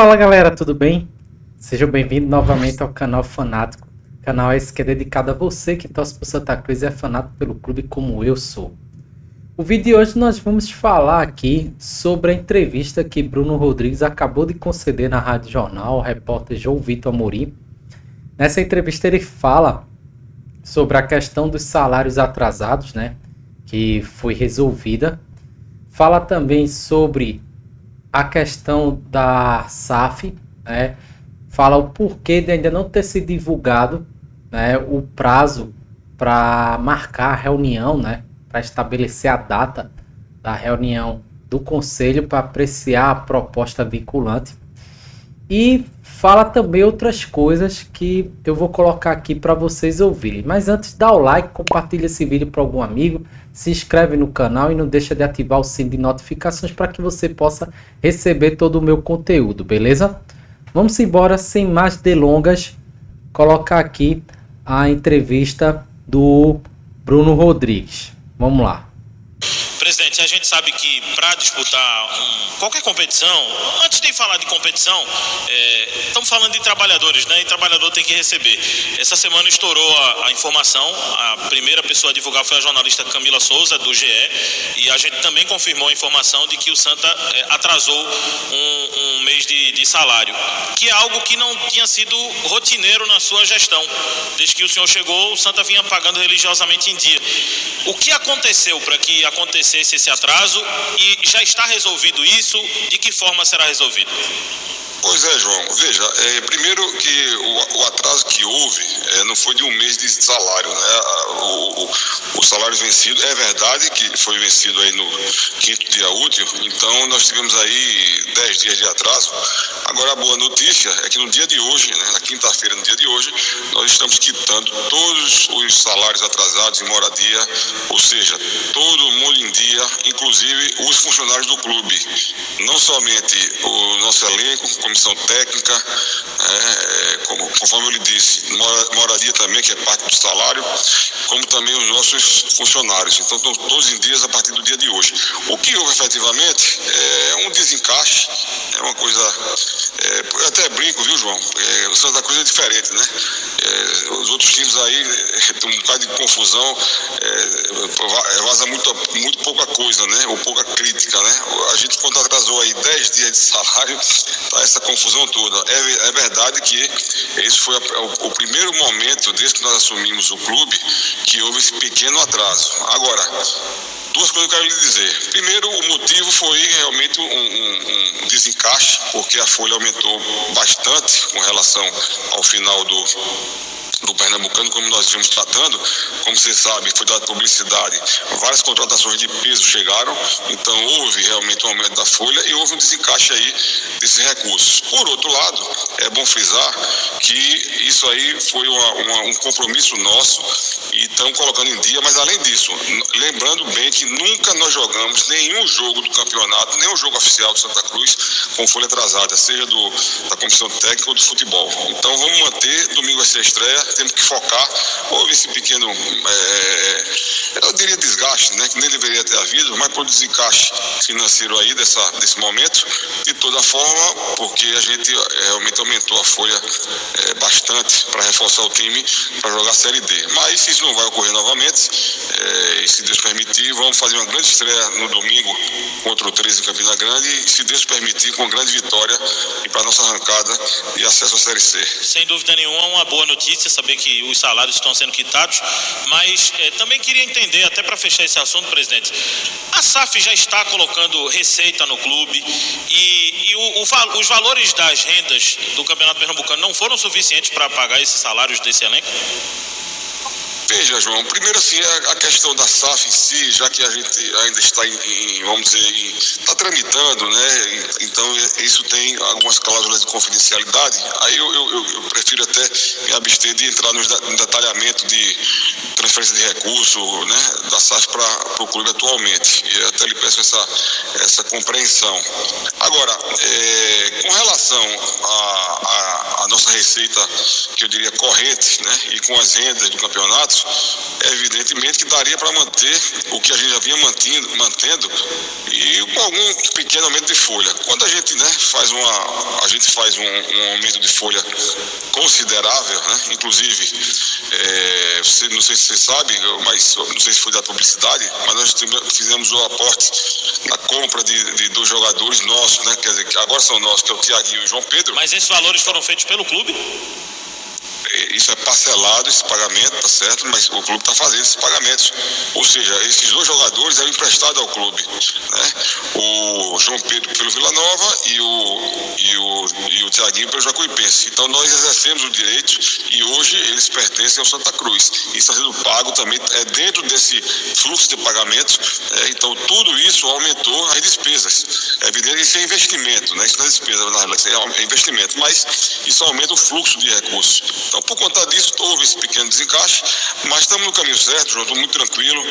Fala galera, tudo bem? Sejam bem-vindos novamente ao canal Fanático. O canal esse que é dedicado a você que torce por Santa Cruz e é fanático pelo clube como eu sou. O vídeo de hoje nós vamos falar aqui sobre a entrevista que Bruno Rodrigues acabou de conceder na Rádio Jornal ao repórter João Vitor Amorim. Nessa entrevista ele fala sobre a questão dos salários atrasados, né, que foi resolvida. Fala também sobre a questão da SAF, né? Fala o porquê de ainda não ter sido divulgado, né, o prazo para marcar a reunião, né, para estabelecer a data da reunião do Conselho para apreciar a proposta vinculante. E fala também outras coisas que eu vou colocar aqui para vocês ouvirem. Mas antes, dá o like, compartilha esse vídeo para algum amigo, se inscreve no canal e não deixa de ativar o sino de notificações para que você possa receber todo o meu conteúdo, beleza? Vamos embora, sem mais delongas, colocar aqui a entrevista do Bruno Rodrigues. Vamos lá. Presidente, a gente sabe que para disputar qualquer competição, antes de falar de competição, estamos falando de trabalhadores, né? E trabalhador tem que receber. Essa semana estourou a informação, a primeira pessoa a divulgar foi a jornalista Camila Souza, do GE, e a gente também confirmou a informação de que o Santa atrasou um mês de salário, que é algo que não tinha sido rotineiro na sua gestão. Desde que o senhor chegou, o Santa vinha pagando religiosamente em dia. O que aconteceu para que acontecesse esse atraso e já está resolvido isso? De que forma será resolvido? Pois é, João. Veja, primeiro que o atraso que houve não foi de um mês de salário, né? O salário vencido, é verdade que foi vencido aí no quinto dia útil, então nós tivemos aí 10 dias de atraso. Agora a boa notícia é que no dia de hoje, né, na quinta-feira, no dia de hoje, nós estamos quitando todos os salários atrasados em moradia, ou seja, todo mundo em dia, inclusive os funcionários do clube. Não somente o nosso elenco, comissão técnica, conforme eu lhe disse, moradia também, que é parte do salário, como também os nossos funcionários. Então estão todos em dias a partir do dia de hoje. O que houve efetivamente é um desencaixe, é uma coisa, eu até brinco, viu, João? O Santa Cruz é diferente, né? Os outros times aí tem um bocado de confusão, vaza muito pouca coisa, né? Ou pouca crítica, né? A gente, quando atrasou aí 10 dias de salário, tá essa confusão toda. É verdade que esse foi o primeiro momento, desde que nós assumimos o clube, que houve esse pequeno atraso. Agora, duas coisas que eu quero lhe dizer. Primeiro, o motivo foi realmente um desencaixe, porque a folha aumentou bastante com relação ao final do Pernambucano, como nós vimos tratando. Como você sabe, foi dada publicidade, várias contratações de peso chegaram, então houve realmente um aumento da folha e houve um desencaixe aí desses recursos. Por outro lado, é bom frisar que isso aí foi um compromisso nosso e estamos colocando em dia, mas além disso, lembrando bem que nunca nós jogamos nenhum jogo do campeonato, nenhum jogo oficial de Santa Cruz com folha atrasada, seja da comissão técnica ou do futebol. Então vamos manter, domingo vai ser a estreia, temos que focar. Houve esse pequeno, eu diria desgaste, né, que nem deveria ter havido, mas por desencaixe financeiro aí desse momento. De toda forma, porque a gente realmente aumentou a folha bastante para reforçar o time para jogar a Série D. Mas se isso não vai ocorrer novamente, e se Deus permitir, vamos fazer uma grande estreia no domingo contra o 13 em Campina Grande e, se Deus permitir, com uma grande vitória e para a nossa arrancada e acesso à Série C. Sem dúvida nenhuma, uma boa notícia saber que os salários estão sendo quitados, mas também queria entender, até para fechar esse assunto, presidente, a SAF já está colocando receita no clube e os valores das rendas do Campeonato Pernambucano não foram suficientes para pagar esses salários desse elenco? Veja, João, primeiro assim, a questão da SAF em si, já que a gente ainda está está tramitando, né? Então isso tem algumas cláusulas de confidencialidade. Aí eu prefiro até me abster de entrar no detalhamento de transferência de recurso, né, da SAF para o clube atualmente. E até lhe peço essa compreensão. Agora, com relação à nossa receita, que eu diria corrente, né, e com as rendas do campeonato, prazo, evidentemente que daria para manter o que a gente já vinha mantendo e com algum pequeno aumento de folha. Quando a gente, né, faz um aumento de folha considerável, né, inclusive, não sei se você sabe, mas não sei se foi da publicidade, mas nós fizemos o aporte na compra de dois jogadores nossos, né, quer dizer, que agora são nossos, que é o Thiaguinho e o João Pedro. Mas esses valores foram feitos pelo clube? Isso é parcelado, esse pagamento, tá certo, mas o clube está fazendo esses pagamentos. Ou seja, esses dois jogadores eram emprestados ao clube, né? O João Pedro pelo Vila Nova e o Thiaguinho pelo Jacuipense. Então nós exercemos o direito e hoje eles pertencem ao Santa Cruz. Isso está sendo pago também dentro desse fluxo de pagamentos. Então tudo isso aumentou as despesas. É evidente que isso é investimento, né? Isso não é despesa, é investimento, mas isso aumenta o fluxo de recursos. Então, por conta disso, houve esse pequeno desencaixe, mas estamos no caminho certo, João, estou muito tranquilo.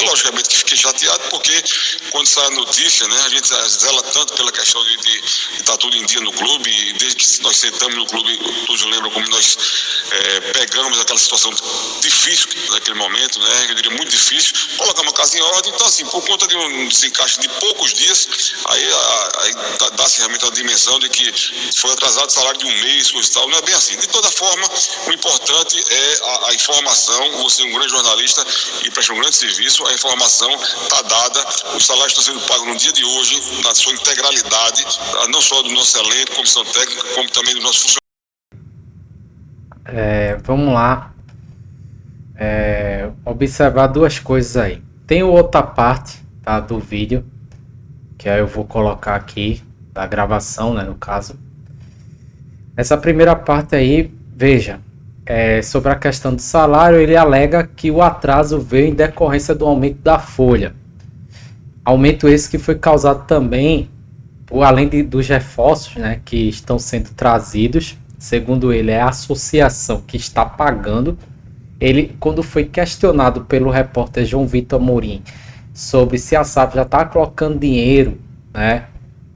Logicamente que fiquei chateado, porque quando sai a notícia, né, a gente zela tanto pela questão de estar tudo em dia no clube, e desde que nós sentamos no clube, todos lembram como nós pegamos aquela situação difícil naquele momento, né, eu diria muito difícil, colocamos a casa em ordem. Então, assim, por conta de um desencaixe de poucos dias, aí dá-se realmente a dimensão de que foi atrasado o salário de um mês, coisa e tal. Não é bem assim. De toda forma, o importante é a informação. Você é um grande jornalista e presta um grande serviço. A informação está dada, os salários estão sendo pagos no dia de hoje, na sua integralidade, não só do nosso elenco, comissão técnica, como também do nosso funcionário. Vamos lá. Observar duas coisas aí. Tem outra parte, tá, do vídeo, que aí eu vou colocar aqui, da gravação, né, no caso. Essa primeira parte aí, veja, sobre a questão do salário, ele alega que o atraso veio em decorrência do aumento da folha. Aumento esse que foi causado também, além dos reforços, né, que estão sendo trazidos, segundo ele, é a associação que está pagando. Ele, quando foi questionado pelo repórter João Vitor Amorim sobre se a SAF já está colocando dinheiro, né,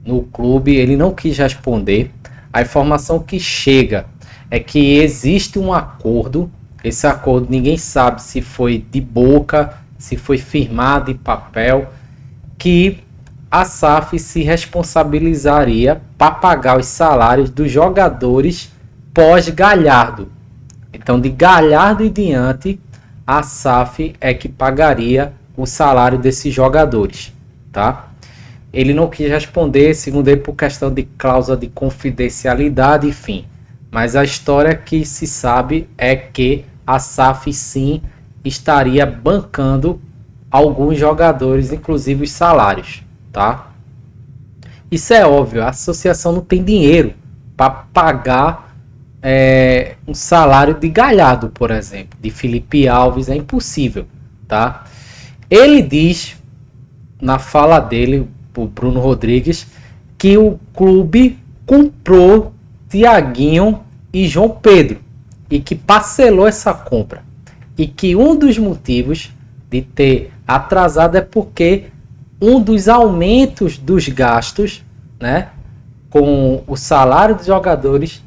no clube, ele não quis responder. A informação que chega é que existe um acordo. Esse acordo ninguém sabe se foi de boca, se foi firmado em papel, que a SAF se responsabilizaria para pagar os salários dos jogadores pós-Galhardo. Então, de Galhardo em diante, a SAF é que pagaria o salário desses jogadores, tá? Ele não quis responder, segundo ele, por questão de cláusula de confidencialidade, enfim. Mas a história que se sabe é que a SAF sim estaria bancando alguns jogadores, inclusive os salários, tá? Isso é óbvio, a associação não tem dinheiro para pagar um salário de Galhardo, por exemplo, de Felipe Alves, é impossível, tá? Ele diz, na fala dele, o Bruno Rodrigues, que o clube comprou Thiaguinho e João Pedro e que parcelou essa compra, e que um dos motivos de ter atrasado é porque um dos aumentos dos gastos, né, com o salário dos jogadores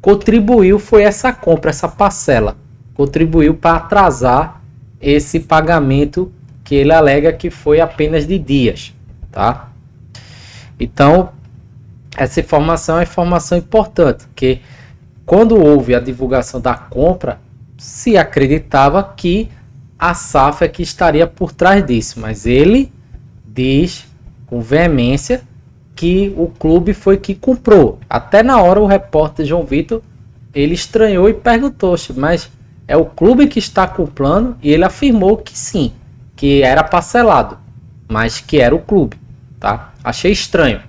contribuiu, foi essa compra, essa parcela, contribuiu para atrasar esse pagamento que ele alega que foi apenas de dias, tá? Então, essa informação é uma informação importante, que quando houve a divulgação da compra, se acreditava que a SAF é que estaria por trás disso, mas ele diz com veemência que o clube foi que comprou. Até na hora o repórter João Vitor, ele estranhou e perguntou, mas é o clube que está comprando? E ele afirmou que sim, que era parcelado, mas que era o clube, tá? Achei estranho.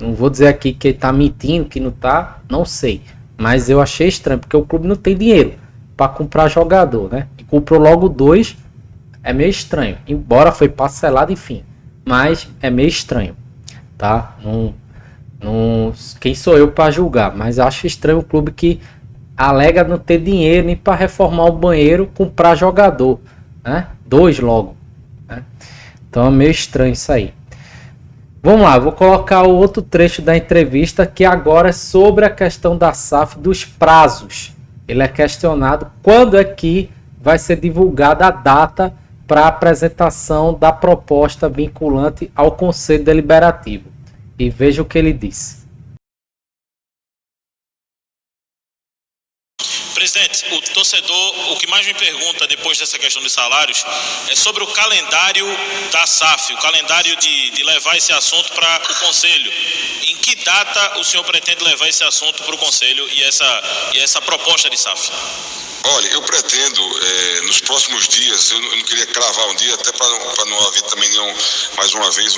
Não vou dizer aqui que ele está mentindo, que não está, não sei. Mas eu achei estranho, porque o clube não tem dinheiro para comprar jogador, né? E comprou logo 2, é meio estranho. Embora foi parcelado, enfim. Mas é meio estranho, tá? Quem sou eu para julgar? Mas acho estranho o clube que alega não ter dinheiro nem para reformar o banheiro, comprar jogador, né? 2 logo, né? Então é meio estranho isso aí. Vamos lá, vou colocar o outro trecho da entrevista, que agora é sobre a questão da SAF dos prazos. Ele é questionado quando é que vai ser divulgada a data para a apresentação da proposta vinculante ao Conselho Deliberativo. E veja o que ele disse. Presidente, o torcedor, o que mais me pergunta depois dessa questão dos salários é sobre o calendário da SAF, o calendário de levar esse assunto para o Conselho. Em que data o senhor pretende levar esse assunto para o Conselho e essa proposta de SAF? Olha, eu pretendo, nos próximos dias, eu não queria cravar um dia, até para não haver também mais uma vez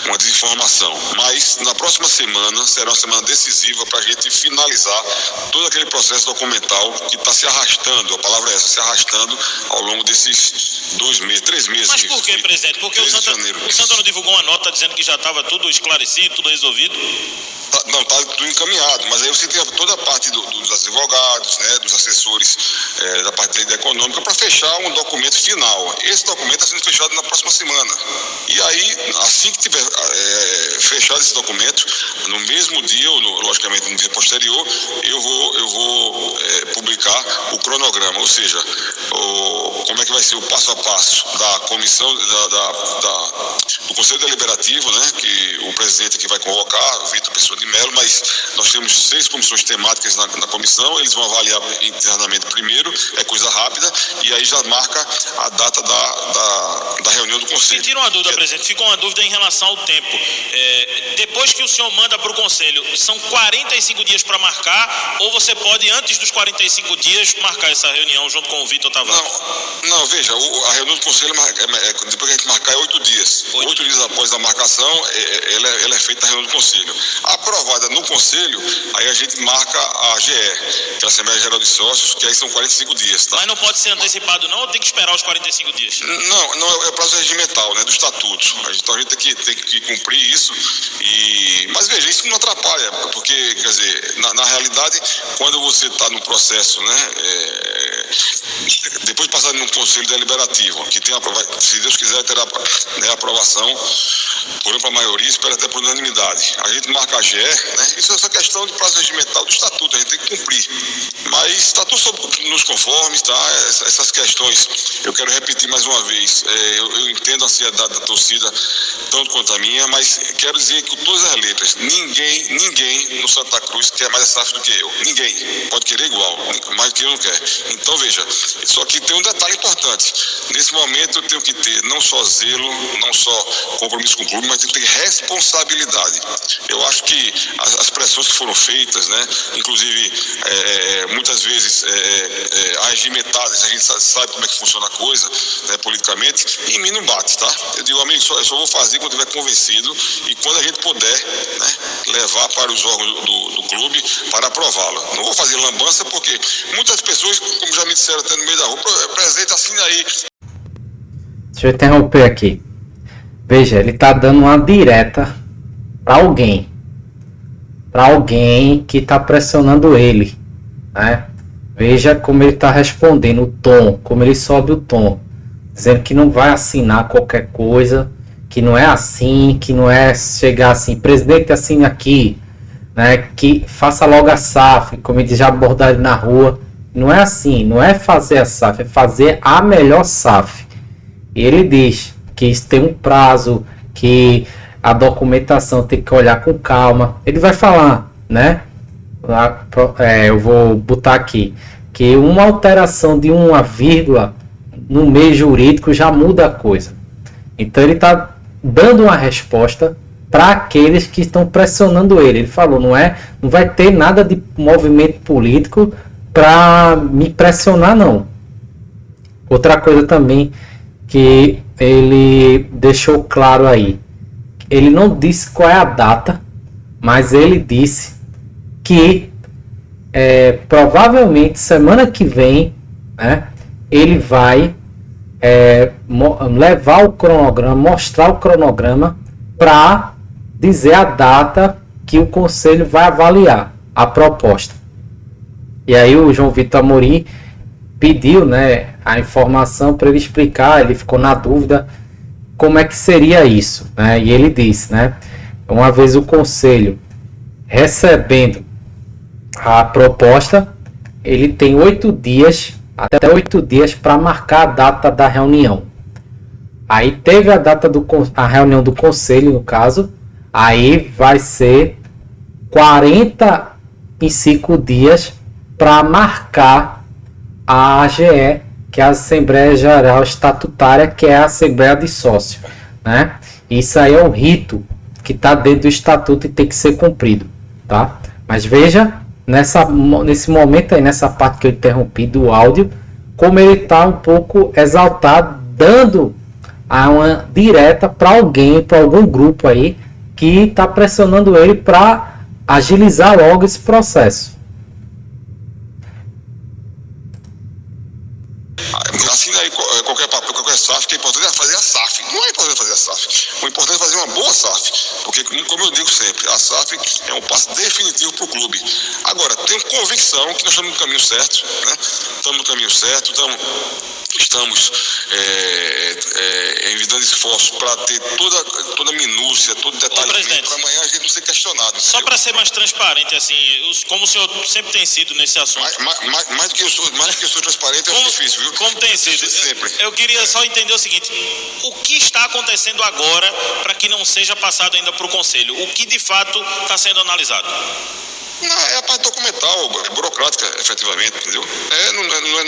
uma desinformação, mas na próxima semana será uma semana decisiva para a gente finalizar todo aquele processo documental que está se arrastando, a palavra é essa, se arrastando ao longo desses 2 meses, 3 meses. Mas por que, presidente? Porque o Santa não divulgou uma nota dizendo que já estava tudo esclarecido, tudo resolvido? Não, está tudo encaminhado, mas aí você tem toda a parte dos advogados, né, dos assessores da parte da econômica para fechar um documento final. Esse documento está sendo fechado na próxima semana. E aí, assim que tiver fechado esse documento, no mesmo dia, ou logicamente no dia posterior, eu vou publicar o cronograma, ou seja, como é que vai ser o passo a passo da comissão do Conselho Deliberativo, né, que o presidente aqui vai convocar, Vitor Pessoa de Mello, mas nós temos 6 comissões temáticas na comissão, eles vão avaliar internamente primeiro, é coisa rápida, e aí já marca a data da reunião do Conselho. Me tira uma dúvida, presidente, fica uma dúvida em relação ao tempo. Depois que o senhor manda para o Conselho, são 45 dias para marcar, ou você pode, antes dos 45 dias, marcar essa reunião junto com o Vitor Tavares? Não, veja, a reunião do Conselho, depois que a gente marcar, é 8 dias. 8 dias após a marcação, ela é feita a reunião do Conselho. Aprovada no Conselho, aí a gente marca a GE, que é a Assembleia Geral de Sócios, que aí são 45 dias. Tá? Mas não pode ser antecipado não, ou tem que esperar os 45 dias? Não, é o prazo regimental, né, do Estatuto. Então a gente tem que cumprir isso. Mas veja, isso não atrapalha, porque, quer dizer, na realidade, quando você está no processo, né, depois de passar no Conselho Deliberativo, que tem, se Deus quiser, terá, né, aprovação por ampla maioria, espero até por unanimidade. A gente marca a GE, né? Isso é essa questão de prazo regimental do Estatuto, a gente tem que cumprir. Mas está tudo nos conformes, tá? Essas questões, eu quero repetir mais uma vez, eu entendo a ansiedade da torcida, tanto quanto a minha, mas quero dizer que com todas as letras, ninguém no Santa Cruz quer mais a SAF do que eu. Ninguém. Pode querer igual, mas que eu não quero. Então, veja, só que tem um detalhe importante. Nesse momento eu tenho que ter não só zelo, não só compromisso com o clube, mas tenho que ter responsabilidade. Eu acho que as pressões que foram feitas, né, inclusive muitas vezes arregimentadas, a gente sabe como é que funciona a coisa, né, politicamente, e em mim não bate, tá? Eu digo, amigo, eu só vou fazer quando estiver convencido e quando a gente puder, né, levar para os órgãos do clube para aprová-la. Não vou fazer lambança porque muitas pessoas, como já me disseram até no meio da rua, presidente, assina aí. Deixa eu interromper aqui. Veja, ele está dando uma direta para alguém que está pressionando ele, né? Veja como ele está respondendo, o tom, como ele sobe o tom, dizendo que não vai assinar qualquer coisa, que não é assim, que não é chegar assim, presidente, assine aqui, né? Que faça logo a SAF, como eles já abordaram na rua. Não é assim, não é fazer a SAF, é fazer a melhor SAF. E ele diz que isso tem um prazo, que a documentação tem que olhar com calma. Ele vai falar, né? Eu vou botar aqui, que uma alteração de uma vírgula no meio jurídico já muda a coisa. Então ele está dando uma resposta para aqueles que estão pressionando ele. Ele falou, não vai ter nada de movimento político para me pressionar, não. Outra coisa também que ele deixou claro aí, ele não disse qual é a data, mas ele disse que provavelmente semana que vem, né, ele vai levar o cronograma, mostrar o cronograma para dizer a data que o conselho vai avaliar a proposta. E aí o João Vitor Amorim pediu, né, a informação para ele explicar, ele ficou na dúvida como é que seria isso, né? E ele disse, né, uma vez o conselho recebendo a proposta, ele tem 8 dias até 8 dias para marcar a data da reunião. Aí teve a data a reunião do conselho, no caso, aí vai ser 45 dias para marcar a AGE, que é a Assembleia Geral Estatutária, que é a Assembleia de Sócio, né? Isso aí é o rito que está dentro do estatuto e tem que ser cumprido, tá? Mas veja, nesse momento aí, nessa parte que eu interrompi do áudio, como ele está um pouco exaltado, dando uma direta para alguém, para algum grupo aí, que está pressionando ele para agilizar logo esse processo. Assina aí qualquer papel, qualquer SAF, que é importante é fazer a SAF. Não é importante fazer a SAF. O importante é fazer uma boa SAF. Porque, como eu digo sempre, a SAF é um passo definitivo para o clube. Agora, tenho convicção que nós estamos no caminho certo, né? Estamos no caminho certo, estamos envidando esforços para ter toda a minúcia, todo detalhamento, para amanhã a gente não ser questionado. Só para ser mais transparente, assim, como o senhor sempre tem sido nesse assunto. Mais do que eu sou transparente, é difícil, viu? Como tem sido. Sempre. Eu queria só entender o seguinte: o que está acontecendo agora para que não seja passado ainda para o Conselho? O que de fato está sendo analisado? Não, é a parte documental, burocrática, efetivamente, entendeu? Não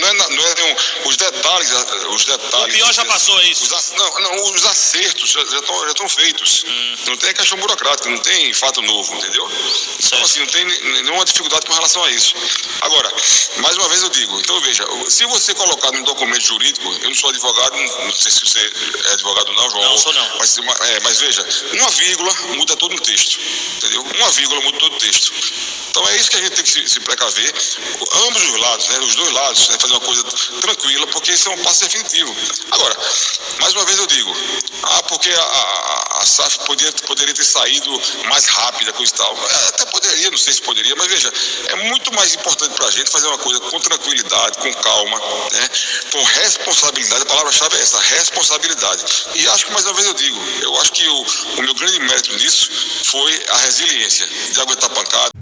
é nenhum. Os detalhes. O pior já passou, é isso? Os acertos já estão feitos. Não tem questão burocrática, não tem fato novo, entendeu? Certo. Então, assim, não tem nenhuma dificuldade com relação a isso. Agora, mais uma vez eu digo, então veja, se você colocar num documento jurídico, eu não sou advogado, não sei se você é advogado ou não, João. Não, sou não. Mas veja, uma vírgula muda todo o texto, entendeu? Uma vírgula muda todo o texto. Então é isso que a gente tem que se precaver, ambos os lados, né, os dois lados, né, fazer uma coisa tranquila, porque isso é um passo definitivo. Agora, mais uma vez eu digo, porque a SAF poderia ter saído mais rápida com isso e tal. Até poderia, não sei se poderia, mas veja, é muito mais importante para a gente fazer uma coisa com tranquilidade, com calma, né, com responsabilidade. A palavra-chave é essa, responsabilidade. E acho que, mais uma vez eu digo, eu acho que o meu grande mérito nisso foi a resiliência de aguentar pancada.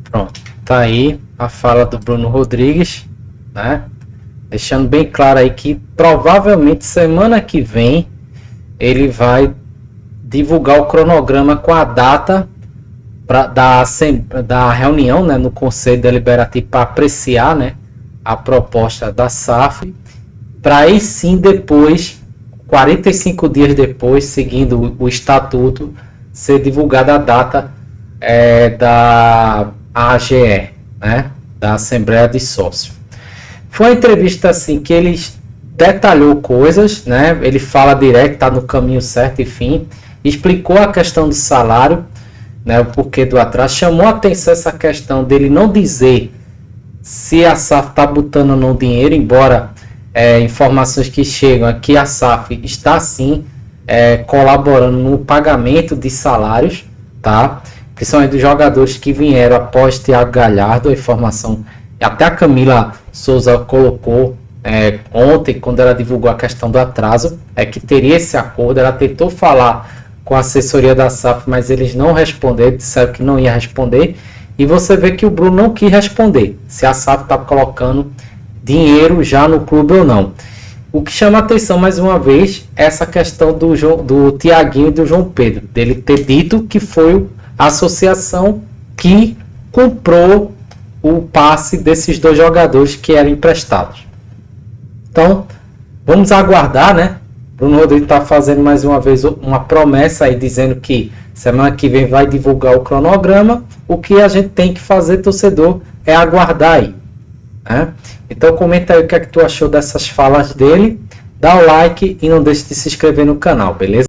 Pronto, tá aí a fala do Bruno Rodrigues, né? Deixando bem claro aí que provavelmente semana que vem ele vai divulgar o cronograma com a data da reunião, né, no Conselho Deliberativo para apreciar, né, a proposta da SAF, para aí sim depois, 45 dias depois, seguindo o estatuto, ser divulgada a data da AGE, né, da Assembleia de Sócios. Foi uma entrevista assim que ele detalhou coisas, né, ele fala direto, está no caminho certo, enfim, explicou a questão do salário, né, o porquê do atraso, chamou a atenção essa questão dele não dizer se a SAF está botando ou não dinheiro, embora informações que chegam aqui a SAF está sim colaborando no pagamento de salários, tá? Principalmente dos jogadores que vieram após Thiago Galhardo, a informação, até a Camila Souza colocou ontem, quando ela divulgou a questão do atraso, que teria esse acordo. Ela tentou falar com a assessoria da SAF, mas eles não responderam, disseram que não ia responder, e você vê que o Bruno não quis responder, se a SAF está colocando dinheiro já no clube ou não. O que chama a atenção, mais uma vez, é essa questão do Thiaguinho e do João Pedro, dele ter dito que foi a associação que comprou o passe desses dois jogadores que eram emprestados. Então, vamos aguardar, né? Bruno Rodrigues está fazendo mais uma vez uma promessa aí, dizendo que semana que vem vai divulgar o cronograma. O que a gente tem que fazer, torcedor, é aguardar aí, né? Então comenta aí o que é que tu achou dessas falas dele, dá o like e não deixe de se inscrever no canal, beleza?